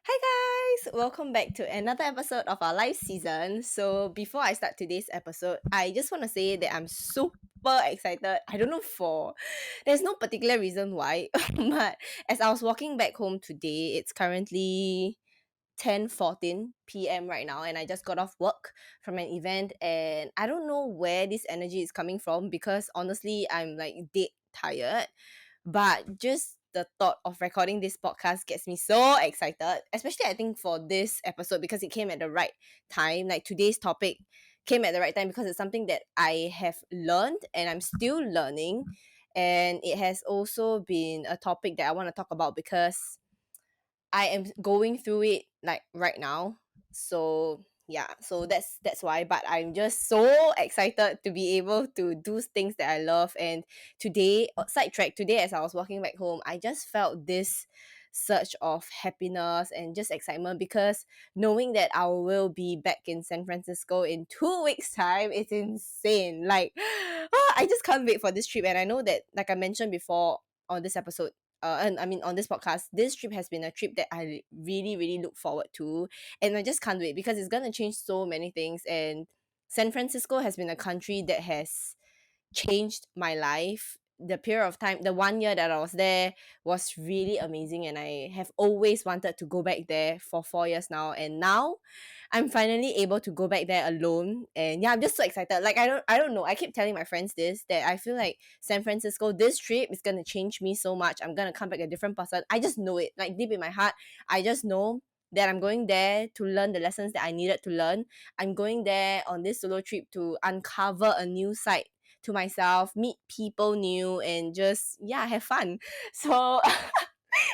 Hi guys! Welcome back to another episode of our live season. So before I start today's episode, I just want to say that I'm super excited. I don't know for there's no particular reason why, but as I was walking back home today, it's currently 10:14 p.m. right now and I just got off work from an event and I don't know where this energy is coming from because honestly I'm like dead tired, but just the thought of recording this podcast gets me so excited, especially I think for this episode because it came at the right time. Like today's topic came at the right time because it's something that I have learned and I'm still learning, and it has also been a topic that I want to talk about because I am going through it like right now. So yeah, so that's why. But I'm just so excited to be able to do things that I love. And today, sidetrack today, as I was walking back home, I just felt this surge of happiness and just excitement because knowing that I will be back in San Francisco in 2 weeks' time is insane. Like, I just can't wait for this trip. And I know that, like I mentioned before on this episode, and I mean on this podcast, this trip has been a trip that I really, really look forward to, and I just can't wait because it's gonna change so many things. And San Francisco has been a country that has changed my life. The period of time, the 1 year that I was there was really amazing, and I have always wanted to go back there for 4 years now. And now I'm finally able to go back there alone. And yeah, I'm just so excited. Like I don't know. I keep telling my friends this that I feel like San Francisco, this trip is gonna change me so much. I'm gonna come back a different person. I just know it. Like deep in my heart, I just know that I'm going there to learn the lessons that I needed to learn. I'm going there on this solo trip to uncover a new side to myself, meet people new, and just yeah, have fun. So oh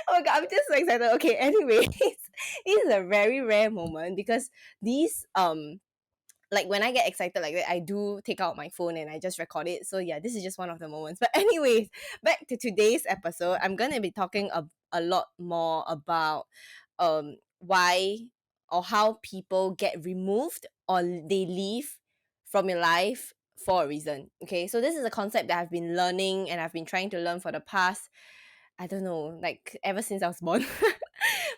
my god, I'm just so excited. Okay, anyways, this is a very rare moment because these like when I get excited like that, I do take out my phone and I just record it. So yeah, this is just one of the moments. But anyways, back to today's episode. I'm gonna be talking a lot more about why or how people get removed or they leave from your life for a reason. Okay, so this is a concept that I've been learning and I've been trying to learn for the past, I don't know, like ever since I was born.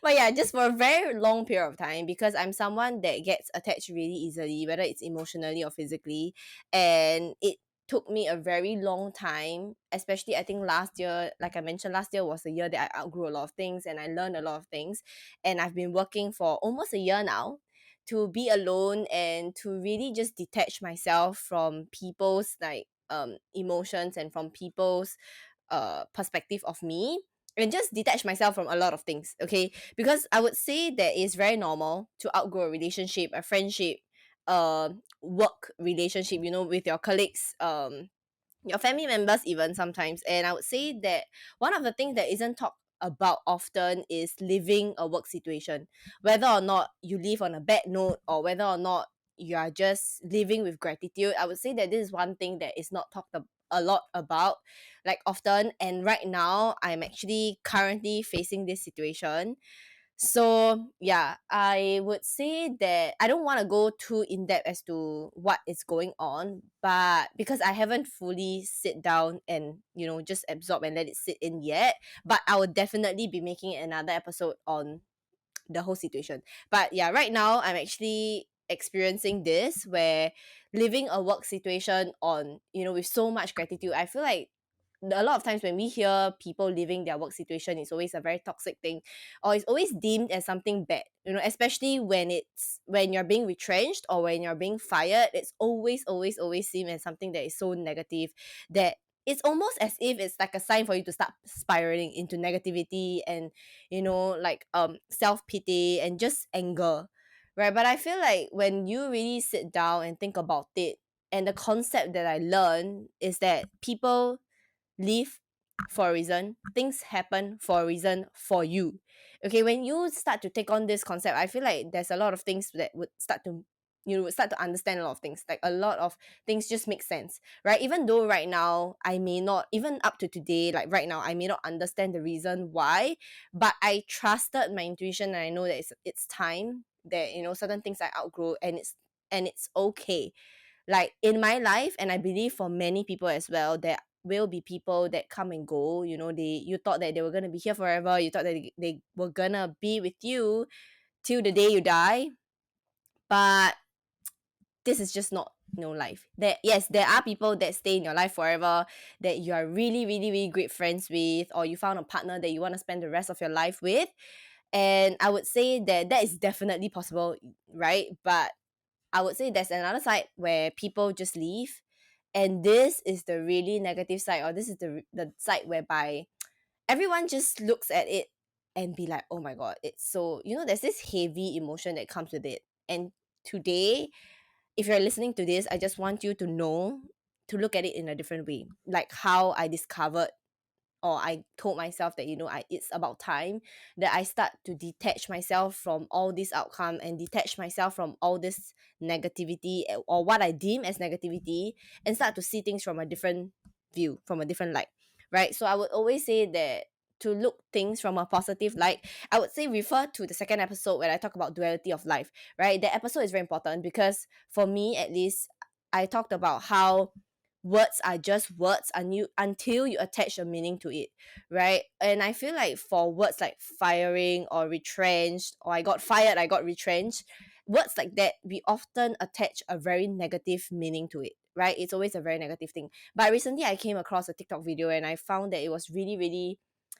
But yeah, just for a very long period of time because I'm someone that gets attached really easily, whether it's emotionally or physically. And it took me a very long time, especially I think last year, like I mentioned, last year was a year that I outgrew a lot of things and I learned a lot of things. And I've been working for almost a year now to be alone and to really just detach myself from people's like emotions and from people's perspective of me, and just detach myself from a lot of things. Okay, because I would say that it's very normal to outgrow a relationship, a friendship, work relationship, you know, with your colleagues, your family members even sometimes. And I would say that one of the things that isn't talked about often is living a work situation, whether or not you live on a bad note or whether or not you are just living with gratitude. I would say that this is one thing that is not talked a lot about, like often. And right now I'm actually currently facing this situation. So yeah, I would say that I don't want to go too in depth as to what is going on, but because I haven't fully sit down and just absorb and let it sit in yet, but I will definitely be making another episode on the whole situation. But yeah, right now I'm actually experiencing this where living a work situation on with so much gratitude. I feel like a lot of times when we hear people leaving their work situation, it's always a very toxic thing, or it's always deemed as something bad, especially when you're being retrenched or when you're being fired. It's always seen as something that is so negative that it's almost as if it's like a sign for you to start spiraling into negativity and like self-pity and just anger, right? But I feel like when you really sit down and think about it, and the concept that I learned is that people live for a reason. Things happen for a reason for you. Okay, when you start to take on this concept, I feel like there's a lot of things that would start to would start to understand a lot of things. Like a lot of things just make sense, right? Even though right now I may not, even up to today, like right now, I may not understand the reason why, but I trusted my intuition and I know that it's time that certain things I outgrow, and it's okay. Like in my life, and I believe for many people as well, that will be people that come and go. You know, you thought that they were gonna be here forever. You thought that they were gonna be with you till the day you die. But this is just not life. That yes, there are people that stay in your life forever, that you are really, really, really great friends with, or you found a partner that you want to spend the rest of your life with. And I would say that that is definitely possible, right? But I would say there's another side where people just leave. And this is the really negative side, or this is the side whereby everyone just looks at it and be like, oh my god, it's so, there's this heavy emotion that comes with it. And today, if you're listening to this, I just want you to know to look at it in a different way. Like how I discovered, or I told myself that it's about time that I start to detach myself from all this outcome and detach myself from all this negativity, or what I deem as negativity, and start to see things from a different view, from a different light, right? So I would always say that to look things from a positive light, I would say refer to the second episode where I talk about duality of life, right? That episode is very important because for me at least, I talked about how words are just words until you attach a meaning to it, right? And I feel like for words like firing or retrenched, or I got fired, I got retrenched, words like that, we often attach a very negative meaning to it, right? It's always a very negative thing. But recently I came across a TikTok video and I found that it was really, really,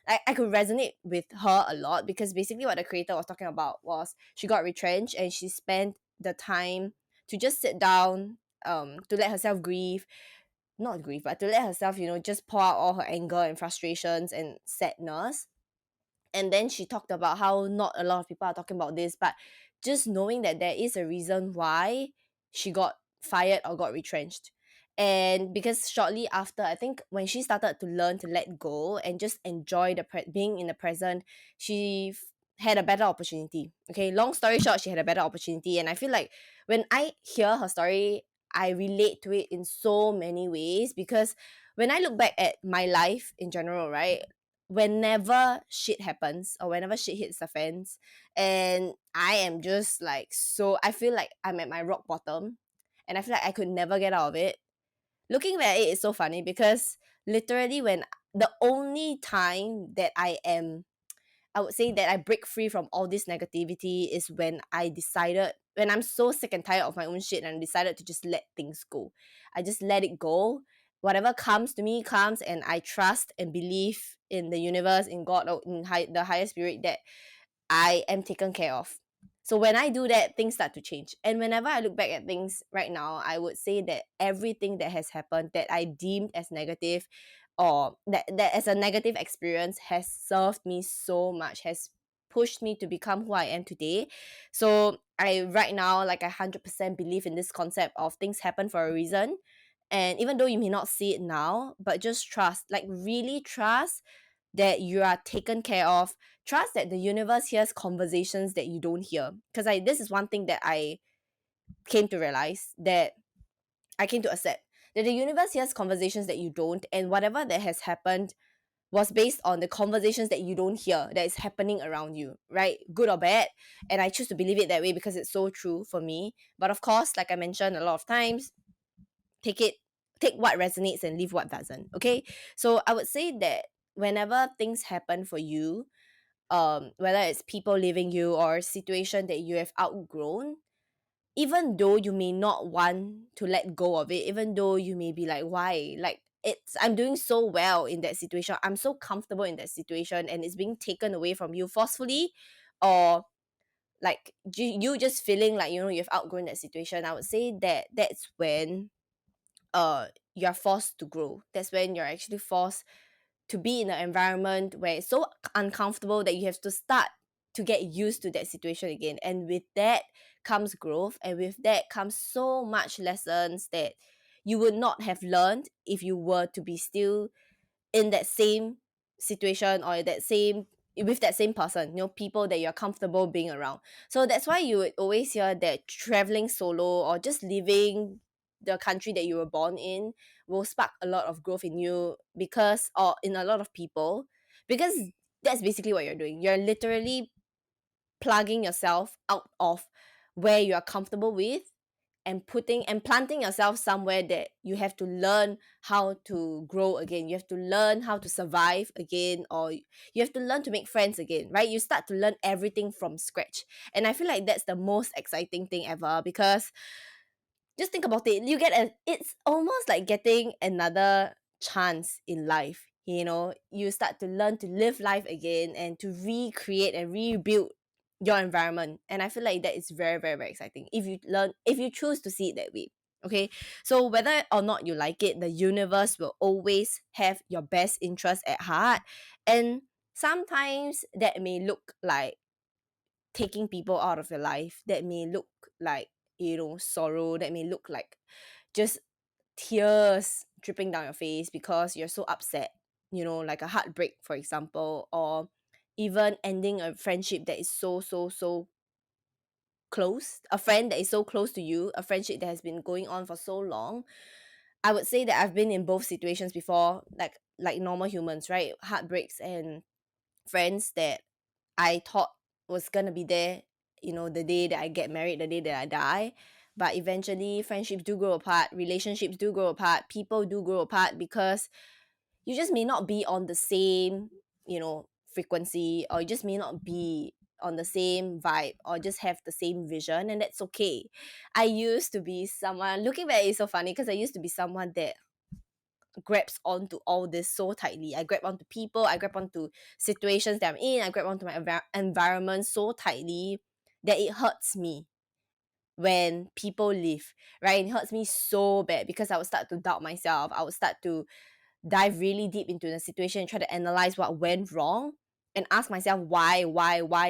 I could resonate with her a lot, because basically what the creator was talking about was she got retrenched and she spent the time to just sit down, to let herself grieve, not grief, but to let herself, just pour out all her anger and frustrations and sadness. And then she talked about how not a lot of people are talking about this, but just knowing that there is a reason why she got fired or got retrenched. And because shortly after, I think when she started to learn to let go and just enjoy being in the present, she had a better opportunity. Okay, long story short, she had a better opportunity. And I feel like when I hear her story, I relate to it in so many ways, because when I look back at my life in general, right, whenever shit happens or whenever shit hits the fans, and I am just like, so I feel like I'm at my rock bottom and I feel like I could never get out of it. Looking back at it is so funny because literally when the only time that I would say that I break free from all this negativity is when I'm so sick and tired of my own shit and I decided to just let things go. I just let it go. Whatever comes to me comes, and I trust and believe in the universe, in God, or in the higher spirit, that I am taken care of. So when I do that, things start to change. And whenever I look back at things right now, I would say that everything that has happened that I deemed as negative, or that as a negative experience, has served me so much, has pushed me to become who I am today. So I right now, like, I 100% believe in this concept of things happen for a reason. And even though you may not see it now, but just trust, like really trust that you are taken care of. Trust that the universe hears conversations that you don't hear. Because this is one thing that I came to realize, that I came to accept, that the universe hears conversations that you don't, and whatever that has happened was based on the conversations that you don't hear that is happening around you, right? Good or bad. And I choose to believe it that way because it's so true for me. But of course, like I mentioned a lot of times, take it take what resonates and leave what doesn't. Okay. So I would say that whenever things happen for you, whether it's people leaving you or a situation that you have outgrown, even though you may not want to let go of it, even though you may be like, why, like, I'm doing so well in that situation, I'm so comfortable in that situation, and it's being taken away from you forcefully, or like you just feeling like you've outgrown that situation. I would say that that's when you're forced to grow. That's when you're actually forced to be in an environment where it's so uncomfortable that you have to start to get used to that situation again. And with that comes growth, and with that comes so much lessons that you would not have learned if you were to be still in that same situation, or that same with that same person, people that you're comfortable being around. So that's why you would always hear that traveling solo or just leaving the country that you were born in will spark a lot of growth in you, because, or in a lot of people, because that's basically what you're doing. You're literally plugging yourself out of where you are comfortable with, and putting and planting yourself somewhere that you have to learn how to grow again. You have to learn how to survive again, or you have to learn to make friends again, right? You start to learn everything from scratch. And I feel like that's the most exciting thing ever, because just think about it. It's almost like getting another chance in life. You know, you start to learn to live life again and to recreate and rebuild your environment. And I feel like that is very, very, very exciting if you choose to see it that way. Okay, so whether or not you like it, the universe will always have your best interest at heart. And sometimes that may look like taking people out of your life, that may look like, sorrow, that may look like just tears dripping down your face because you're so upset, like a heartbreak, for example, or even ending a friendship that is so, so, so close, a friend that is so close to you, a friendship that has been going on for so long. I would say that I've been in both situations before, like normal humans, right? Heartbreaks and friends that I thought was gonna be there, the day that I get married, the day that I die. But eventually, friendships do grow apart, relationships do grow apart, people do grow apart because you just may not be on the same, frequency, or you just may not be on the same vibe, or just have the same vision, and that's okay. I used to be someone, looking back, it's so funny because I used to be someone that grabs onto all this so tightly. I grab onto people, I grab onto situations that I'm in, I grab onto my environment so tightly that it hurts me when people leave, right? It hurts me so bad because I would start to doubt myself. I would start to dive really deep into the situation and try to analyze what went wrong and ask myself why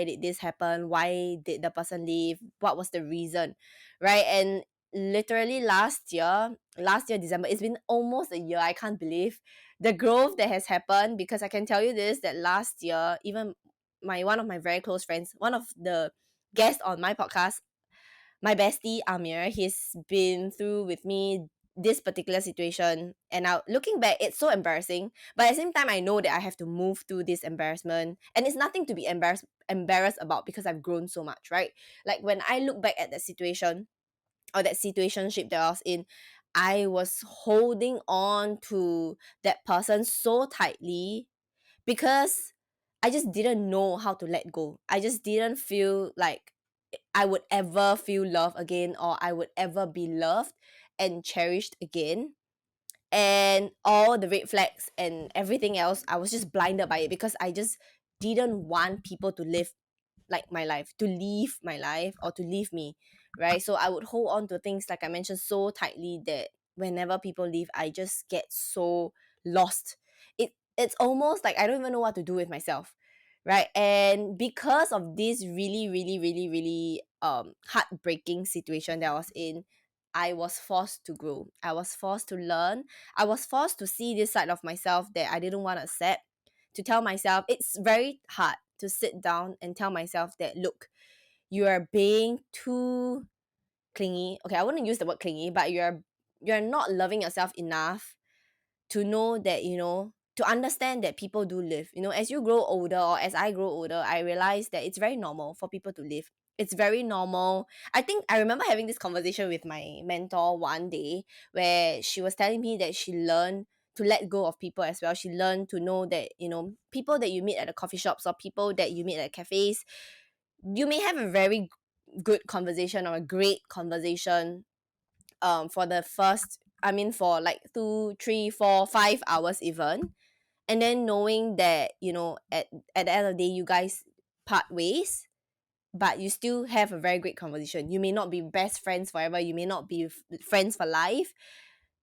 did this happen? Why did the person leave? What was the reason? Right? And literally last year December, it's been almost a year. I can't believe the growth that has happened, because I can tell you this, that last year, even my one of my very close friends, one of the guests on my podcast, my bestie Amir, he's been through with me this particular situation, and now looking back, it's so embarrassing. But at the same time, I know that I have to move through this embarrassment, and it's nothing to be embarrassed about because I've grown so much, right? Like when I look back at that situation or that situationship that I was in, I was holding on to that person so tightly because I just didn't know how to let go. I just didn't feel like I would ever feel love again, or I would ever be loved and cherished again. And all the red flags and everything else, I was just blinded by it because I just didn't want people to live like my life, to leave my life, or to leave me, right? So I would hold on to things, like I mentioned, so tightly that whenever people leave, I just get so lost. It's almost like I don't even know what to do with myself, right? And because of this really, really, really, really heartbreaking situation that I was in, I was forced to grow. I was forced to learn. I was forced to see this side of myself that I didn't want to accept. To tell myself, it's very hard to sit down and tell myself that, look, you are being too clingy. Okay, I wouldn't use the word clingy, but you're not loving yourself enough to know that, to understand that people do live. As you grow older, or as I grow older, I realize that it's very normal for people to live. It's very normal. I think I remember having this conversation with my mentor one day, where she was telling me that she learned to let go of people as well. She learned to know that, people that you meet at the coffee shops, or people that you meet at cafes, you may have a very good conversation, or a great conversation, for the first, I mean, for like 2 3 4 5 hours even. And then knowing that, at the end of the day, you guys part ways, but you still have a very great conversation. You may not be best friends forever, you may not be friends for life,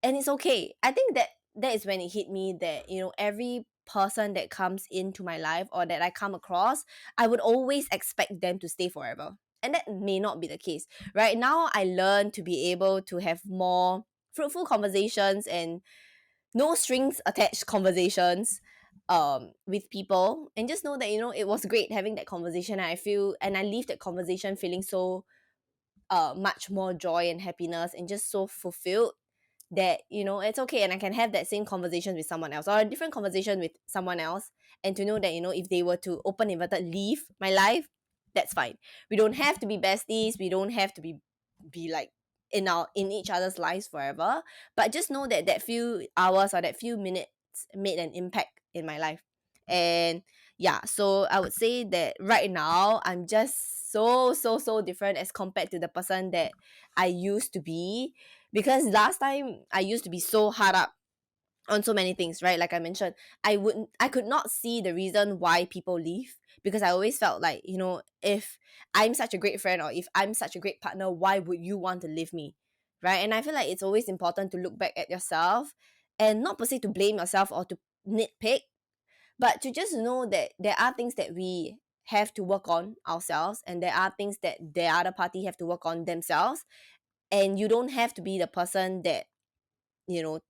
and it's okay. I think that is when it hit me that, every person that comes into my life, or that I come across, I would always expect them to stay forever. And that may not be the case. Right now, I learn to be able to have more fruitful conversations and no strings attached conversations with people, and just know that, it was great having that conversation. And I leave that conversation feeling so much more joy and happiness, and just so fulfilled, that, it's okay, and I can have that same conversation with someone else, or a different conversation with someone else, and to know that, if they were to open inverted leave my life, that's fine. We don't have to be besties, we don't have to be like in each other's lives forever, but just know that that few hours or that few minutes made an impact in my life. And yeah, so I would say that right now I'm just so different as compared to the person that I used to be, because last time I used to be so hard up on so many things, right? Like I mentioned, I could not see the reason why people leave, because I always felt like, if I'm such a great friend or if I'm such a great partner, why would you want to leave me? Right? And I feel like it's always important to look back at yourself and not per se to blame yourself or to nitpick, but to just know that there are things that we have to work on ourselves, and there are things that the other party have to work on themselves, and you don't have to be the person that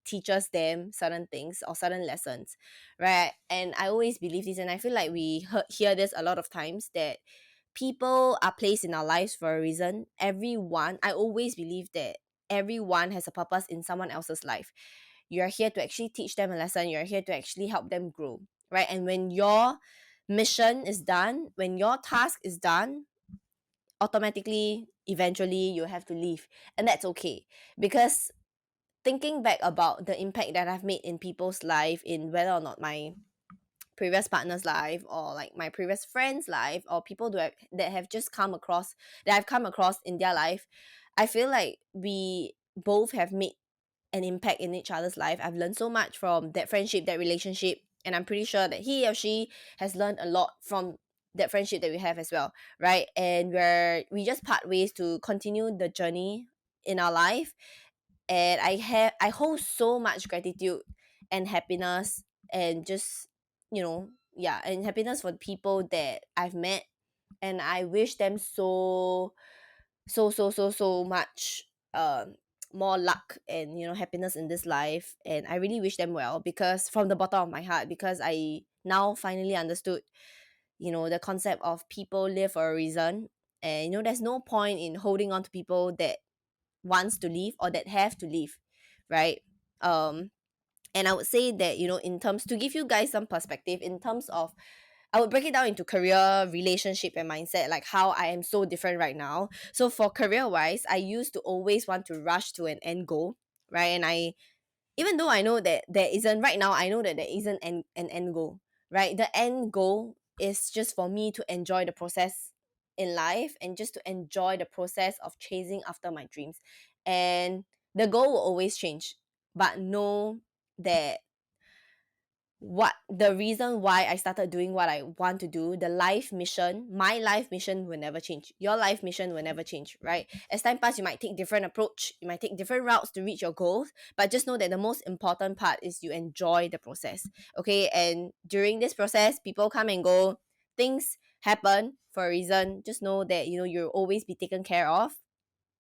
teaches them certain things or certain lessons, right? And I always believe this, and I feel like we hear this a lot of times, that people are placed in our lives for a reason. Everyone, I always believe that everyone has a purpose in someone else's life. You're here to actually teach them a lesson, you're here to actually help them grow, right? And when your mission is done, when your task is done, automatically eventually you have to leave. And that's okay, because thinking back about the impact that I've made in people's life, in whether or not my previous partner's life or like my previous friend's life or people that have just come across that I've come across in their life, I feel like we both have made an impact in each other's life. I've learned so much from that friendship, that relationship, and I'm pretty sure that he or she has learned a lot from that friendship that we have as well, right? And we just part ways to continue the journey in our life. And I hold so much gratitude and happiness, and just yeah, and happiness for the people that I've met, and I wish them so much more luck and happiness in this life. And I really wish them well, because from the bottom of my heart, because I now finally understood the concept of people live for a reason. And there's no point in holding on to people that wants to leave or that have to leave, right? um and I would say that, in terms, to give you guys some perspective in terms of, I would break it down into career, relationship, and mindset, like how I am so different right now. So for career wise, I used to always want to rush to an end goal, right? And I even though I know that there isn't right now, I know that there isn't an end goal, right? The end goal is just for me to enjoy the process in life, and just to enjoy the process of chasing after my dreams. And the goal will always change, but know that what the reason why I started doing what I want to do, the life mission, my life mission will never change. Your life mission will never change, right? As time passes, you might take different approach, you might take different routes to reach your goals, but just know that the most important part is you enjoy the process. Okay, and during this process, people come and go, things happen for a reason. Just know that you'll always be taken care of,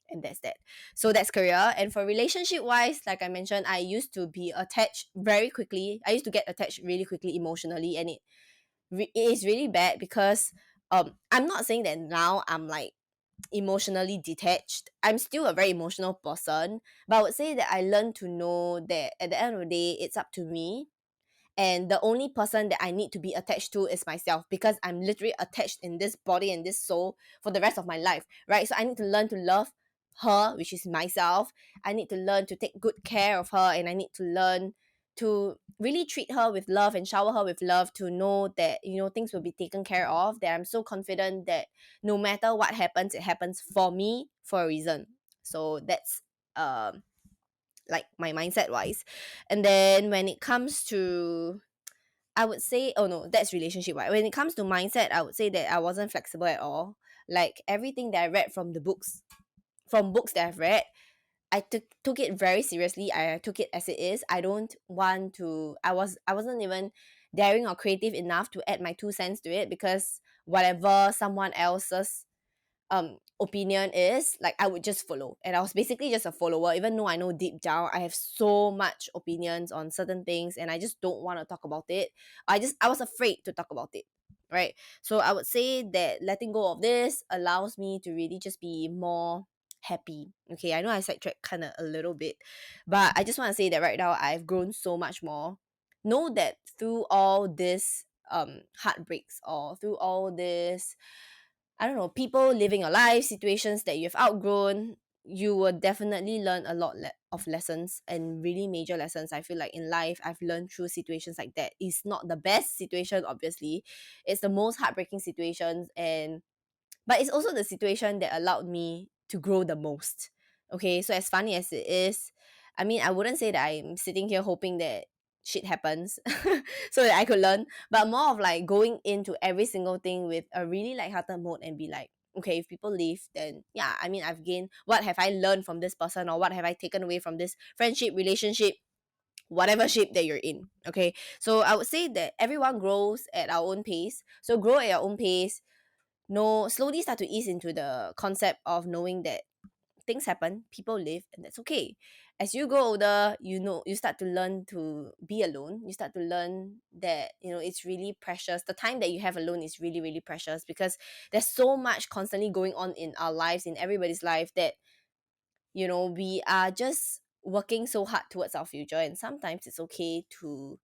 and that's that. So that's career. And for relationship wise, like I mentioned, I used to be attached very quickly. I used to get attached really quickly emotionally, and it is really bad, because I'm not saying that now I'm like emotionally detached. I'm still a very emotional person, but I would say that I learned to know that at the end of the day, it's up to me, and the only person that I need to be attached to is myself, because I'm literally attached in this body and this soul for the rest of my life, right? So I need to learn to love her, which is myself. I need to learn to take good care of her, and I need to learn to really treat her with love and shower her with love, to know that things will be taken care of, that I'm so confident that no matter what happens, it happens for me for a reason. So that's like my mindset wise. And then when it comes to, I would say, oh no, that's relationship wise. When it comes to mindset, I would say that I wasn't flexible at all. Like everything that I read from books that I've read, I took it very seriously. I took it as it is. I don't want to, I wasn't even daring or creative enough to add my 2 cents to it, because whatever someone else's opinion is, like I would just follow. And I was basically just a follower, even though I know deep down I have so much opinions on certain things, and I just don't want to talk about it. I was afraid to talk about it, right? So I would say that letting go of this allows me to really just be more happy. Okay, I know I sidetracked kind of a little bit, but I just want to say that right now I've grown so much more. Know that through all this heartbreaks, or through all this, I don't know, people living your life, situations that you've outgrown, you will definitely learn a lot of lessons, and really major lessons. I feel like in life I've learned through situations like that. It's not the best situation, obviously. It's the most heartbreaking situations, and but it's also the situation that allowed me to grow the most. Okay, so as funny as it is, I mean, I wouldn't say that I'm sitting here hoping that shit happens so that I could learn, but more of like going into every single thing with a really lighthearted mode and be like, okay, if people leave, then yeah, I mean, I've gained, what have I learned from this person, or what have I taken away from this friendship, relationship, whatever shape that you're in. Okay, so I would say that everyone grows at our own pace, so grow at your own pace. No, slowly start to ease into the concept of knowing that things happen, people live, and that's okay. As you grow older, you know, you start to learn to be alone. You start to learn that, you know, it's really precious. The time that you have alone is really, really precious, because there's so much constantly going on in our lives, in everybody's life, that, you know, we are just working so hard towards our future, and sometimes it's okay to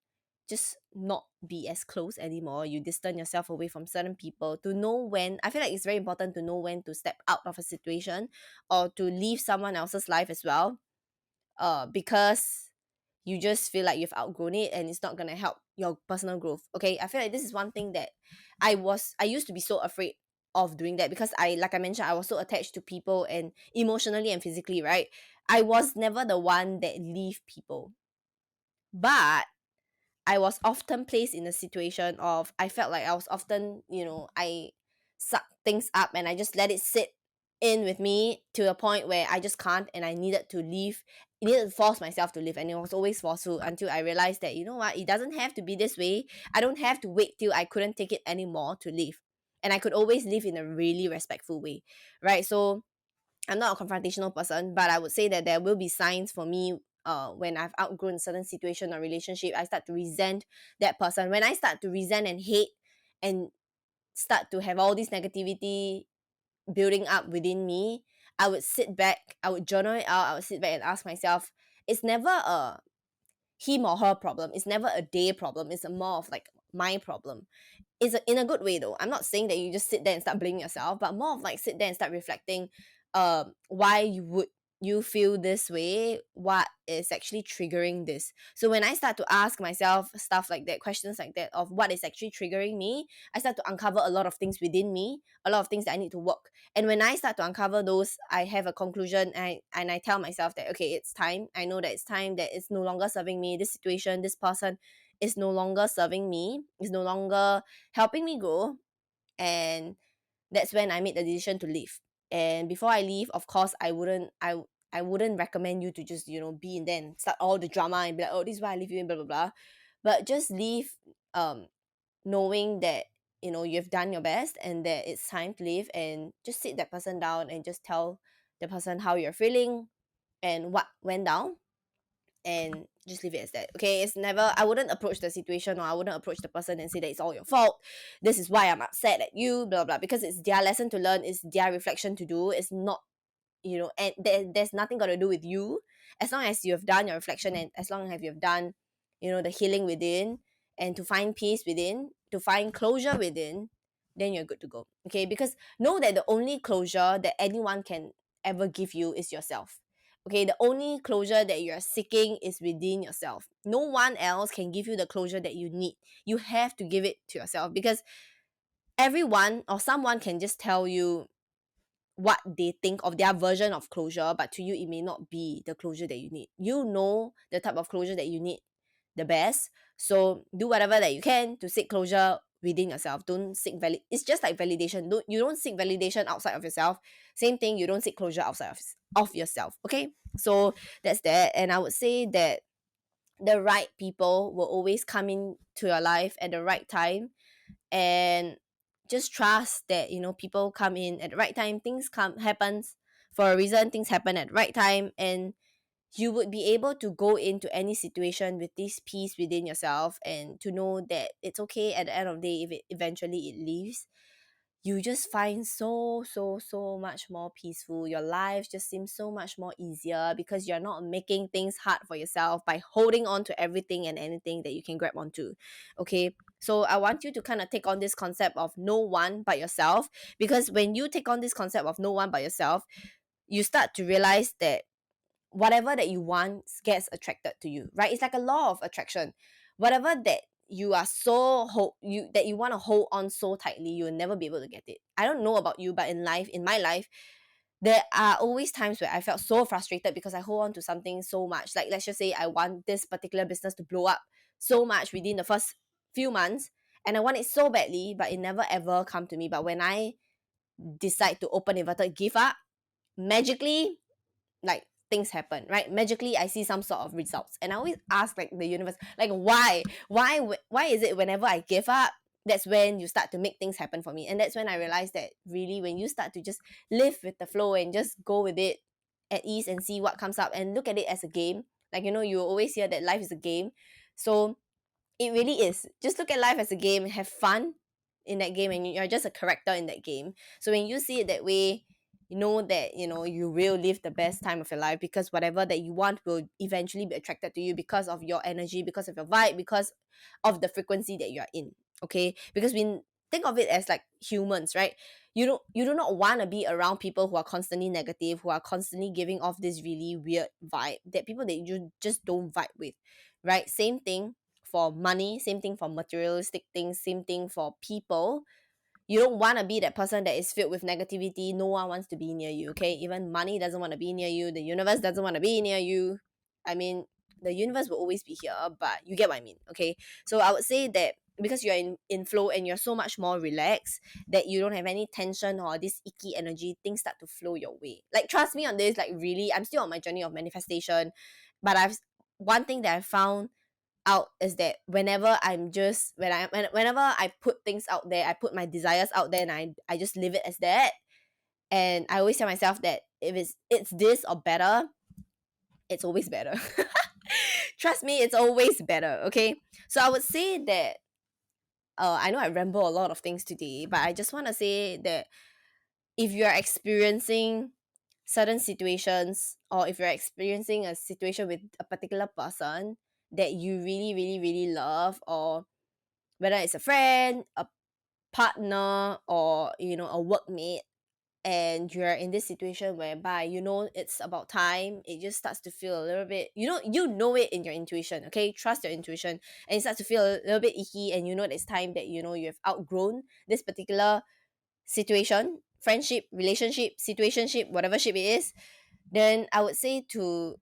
just not be as close anymore. You distance yourself away from certain people to know when. I feel like it's very important to know when to step out of a situation or to leave someone else's life as well, because you just feel like you've outgrown it and it's not gonna help your personal growth. Okay, I feel like this is one thing that I used to be so afraid of doing that, because I, like I mentioned, I was so attached to people, and emotionally and physically, right? I was never the one that leave people, but I was often placed in a situation of, I felt like I was often, you know, I suck things up and I just let it sit in with me to a point where I just can't, and I needed to leave. I needed to force myself to leave, and it was always forceful until I realized that, you know what, it doesn't have to be this way. I don't have to wait till I couldn't take it anymore to leave. And I could always leave in a really respectful way. Right. So I'm not a confrontational person, but I would say that there will be signs for me, when I've outgrown a certain situation or relationship. I start to resent that person. When I start to resent and hate and start to have all this negativity building up within me, I would sit back, I would journal it out, I would sit back and ask myself, it's never a him or her problem, it's never a day problem, it's a more of like my problem. It's in a good way though. I'm not saying that you just sit there and start blaming yourself, but more of like sit there and start reflecting, why you would you feel this way, what is actually triggering this. So when I start to ask myself stuff like that, questions like that, of what is actually triggering me, I start to uncover a lot of things within me, a lot of things that I need to work. And when I start to uncover those, I have a conclusion, and I tell myself that, okay, it's time. I know that it's time, that it's no longer serving me, this situation, this person is no longer serving me, is no longer helping me grow. And that's when I made the decision to leave. And before I leave, of course, I wouldn't recommend you to just, you know, be in there and start all the drama and be like, oh, this is why I leave you, and blah blah blah. But just leave, um knowing that, you know, you've done your best and that it's time to leave, and just sit that person down and just tell the person how you're feeling and what went down, and just leave it as that. Okay, it's never, I wouldn't approach the situation, or I wouldn't approach the person and say that it's all your fault, this is why I'm upset at you, blah blah, because it's their lesson to learn, it's their reflection to do. It's not, you know, and there's nothing got to do with you. As long as you have done your reflection, and as long as you've done, you know, the healing within, and to find peace within, to find closure within, then you're good to go. Okay, because know that the only closure that anyone can ever give you is yourself. Okay, the only closure that you're seeking is within yourself. No one else can give you the closure that you need. You have to give it to yourself, because everyone or someone can just tell you what they think of their version of closure, but to you it may not be the closure that you need. You know the type of closure that you need the best. So do whatever that you can to seek closure within yourself. Don't seek it's just like validation. You don't seek validation outside of yourself. Same thing, you don't seek closure outside of yourself. Okay, so that's that. And I would say that the right people will always come into your life at the right time, and just trust that, you know, people come in at the right time, things come happens for a reason, things happen at the right time, and you would be able to go into any situation with this peace within yourself, and to know that it's okay at the end of the day if it eventually it leaves. You just find so much more peaceful. Your life just seems so much more easier, because you're not making things hard for yourself by holding on to everything and anything that you can grab onto. Okay, so I want you to kind of take on this concept of no one but yourself, because when you take on this concept of no one but yourself, you start to realize that whatever that you want gets attracted to you, right? It's like a law of attraction. Whatever that you are that you want to hold on so tightly, you'll never be able to get it. I don't know about you, but in my life, there are always times where I felt so frustrated because I hold on to something so much. Like, let's just say I want this particular business to blow up so much within the first few months, and I want it so badly, but it never ever come to me. But when I decide to open inverted give up, magically, like, things happen, right? Magically I see some sort of results, and I always ask, like, the universe, like, why is it whenever I give up, that's when you start to make things happen for me? And that's when I realized that really, when you start to just live with the flow and just go with it at ease and see what comes up and look at it as a game, like, you always hear that life is a game. So it really is. Just look at life as a game, have fun in that game, and you're just a character in that game. So when you see it that way, you know that you will live the best time of your life, because whatever that you want will eventually be attracted to you because of your energy, because of your vibe, because of the frequency that you are in. Okay, because we think of it as like humans, right? You do not want to be around people who are constantly negative, who are constantly giving off this really weird vibe, that people that you just don't vibe with, right? Same thing for money, same thing for materialistic things, same thing for people. You don't want to be that person that is filled with negativity. No one wants to be near you, okay? Even money doesn't want to be near you. The universe doesn't want to be near you. I mean, the universe will always be here, but you get what I mean, okay? So I would say that because you're in flow and you're so much more relaxed, that you don't have any tension or this icky energy, things start to flow your way. Like, trust me on this, like, really, I'm still on my journey of manifestation, but one thing that I found out is that whenever I put things out there, I put my desires out there, and I just leave it as that. And I always tell myself that if it's this or better, it's always better. Trust me, it's always better, okay? So I would say that I know I ramble a lot of things today, but I just want to say that if you're experiencing certain situations, or if you're experiencing a situation with a particular person that you really, really, really love, or whether it's a friend, a partner, or a workmate, and you're in this situation whereby it's about time, it just starts to feel a little bit, you know it in your intuition, okay? Trust your intuition, and it starts to feel a little bit icky, and it's time that you've outgrown this particular situation, friendship, relationship, situationship, whatever ship it is. Then I would say to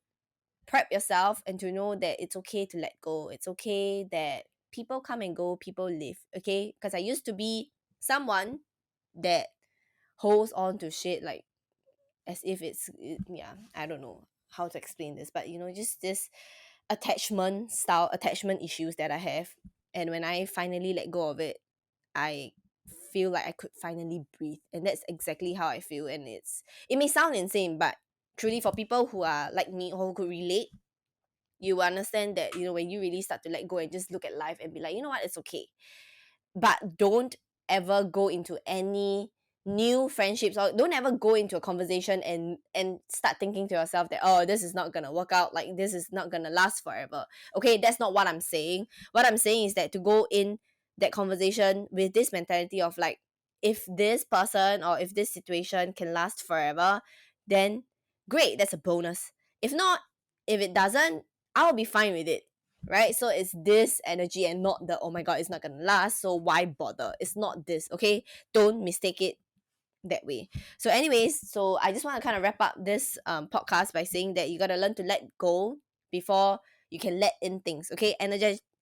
prep yourself and to know that it's okay to let go. It's okay that people come and go, people live, okay? Because I used to be someone that holds on to shit, like, as if yeah, I don't know how to explain this, but just this attachment issues that I have. And when I finally let go of it, I feel like I could finally breathe, and that's exactly how I feel. And it may sound insane, but truly, for people who are like me, who could relate, you understand that when you really start to let go and just look at life and be like, you know what, it's okay. But don't ever go into any new friendships, or don't ever go into a conversation and start thinking to yourself that, oh, this is not gonna work out, like, this is not gonna last forever. Okay, that's not what I'm saying. What I'm saying is that to go in that conversation with this mentality of like, if this person or if this situation can last forever, then great, that's a bonus. If not, if it doesn't, I'll be fine with it, right? So it's this energy and not the, oh my god, it's not gonna last, so why bother? It's not this, okay? Don't mistake it that way. So anyways, so I just want to kind of wrap up this podcast by saying that you got to learn to let go before you can let in things, okay?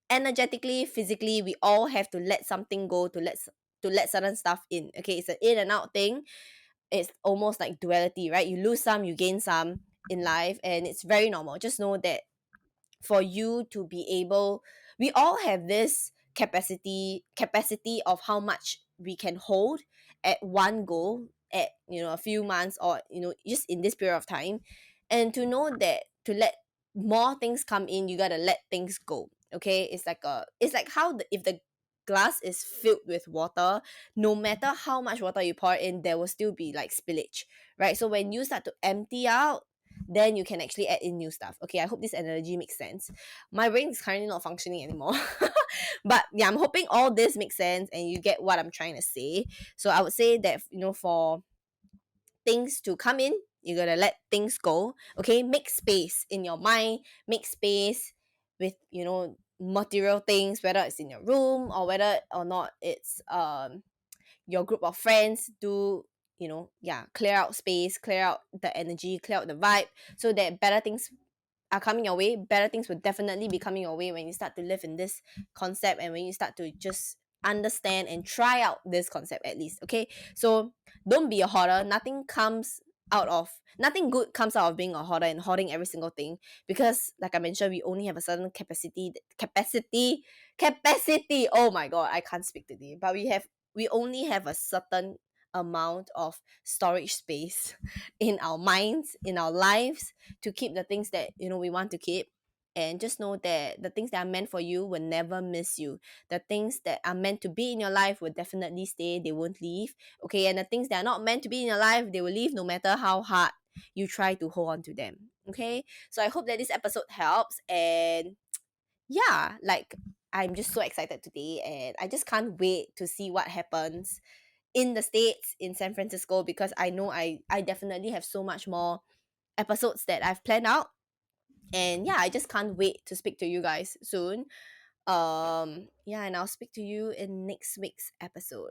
Energetically, physically, we all have to let something go, to let certain stuff in, okay? It's an in and out thing. It's almost like duality, right? You lose some, you gain some in life, and it's very normal. Just know that for you to be able, we all have this capacity of how much we can hold at one go, at a few months, or just in this period of time. And to know that to let more things come in, you gotta let things go, okay? It's like how if the glass is filled with water, no matter how much water you pour in, there will still be like spillage, right? So when you start to empty out, then you can actually add in new stuff. Okay, I hope this analogy makes sense. My brain is currently not functioning anymore. But yeah, I'm hoping all this makes sense and you get what I'm trying to say. So I would say that, for things to come in, You gotta let things go. Okay, make space in your mind, make space with, material things, whether it's in your room or whether or not it's your group of friends. Do, clear out space, clear out the energy, clear out the vibe, so that better things are coming your way. Better things will definitely be coming your way when you start to live in this concept, and when you start to just understand and try out this concept at least. Okay, so don't be a hoarder. Nothing good comes out of being a hoarder and hoarding every single thing, because like I mentioned, we only have a certain capacity. Oh my god, I can't speak today. But we only have a certain amount of storage space in our minds, in our lives, to keep the things that we want to keep. And just know that the things that are meant for you will never miss you. The things that are meant to be in your life will definitely stay, they won't leave. Okay, and the things that are not meant to be in your life, they will leave no matter how hard you try to hold on to them. Okay, so I hope that this episode helps. And yeah, like, I'm just so excited today, and I just can't wait to see what happens in the States, in San Francisco, because I know I definitely have so much more episodes that I've planned out. And yeah, I just can't wait to speak to you guys soon. Yeah, and I'll speak to you in next week's episode.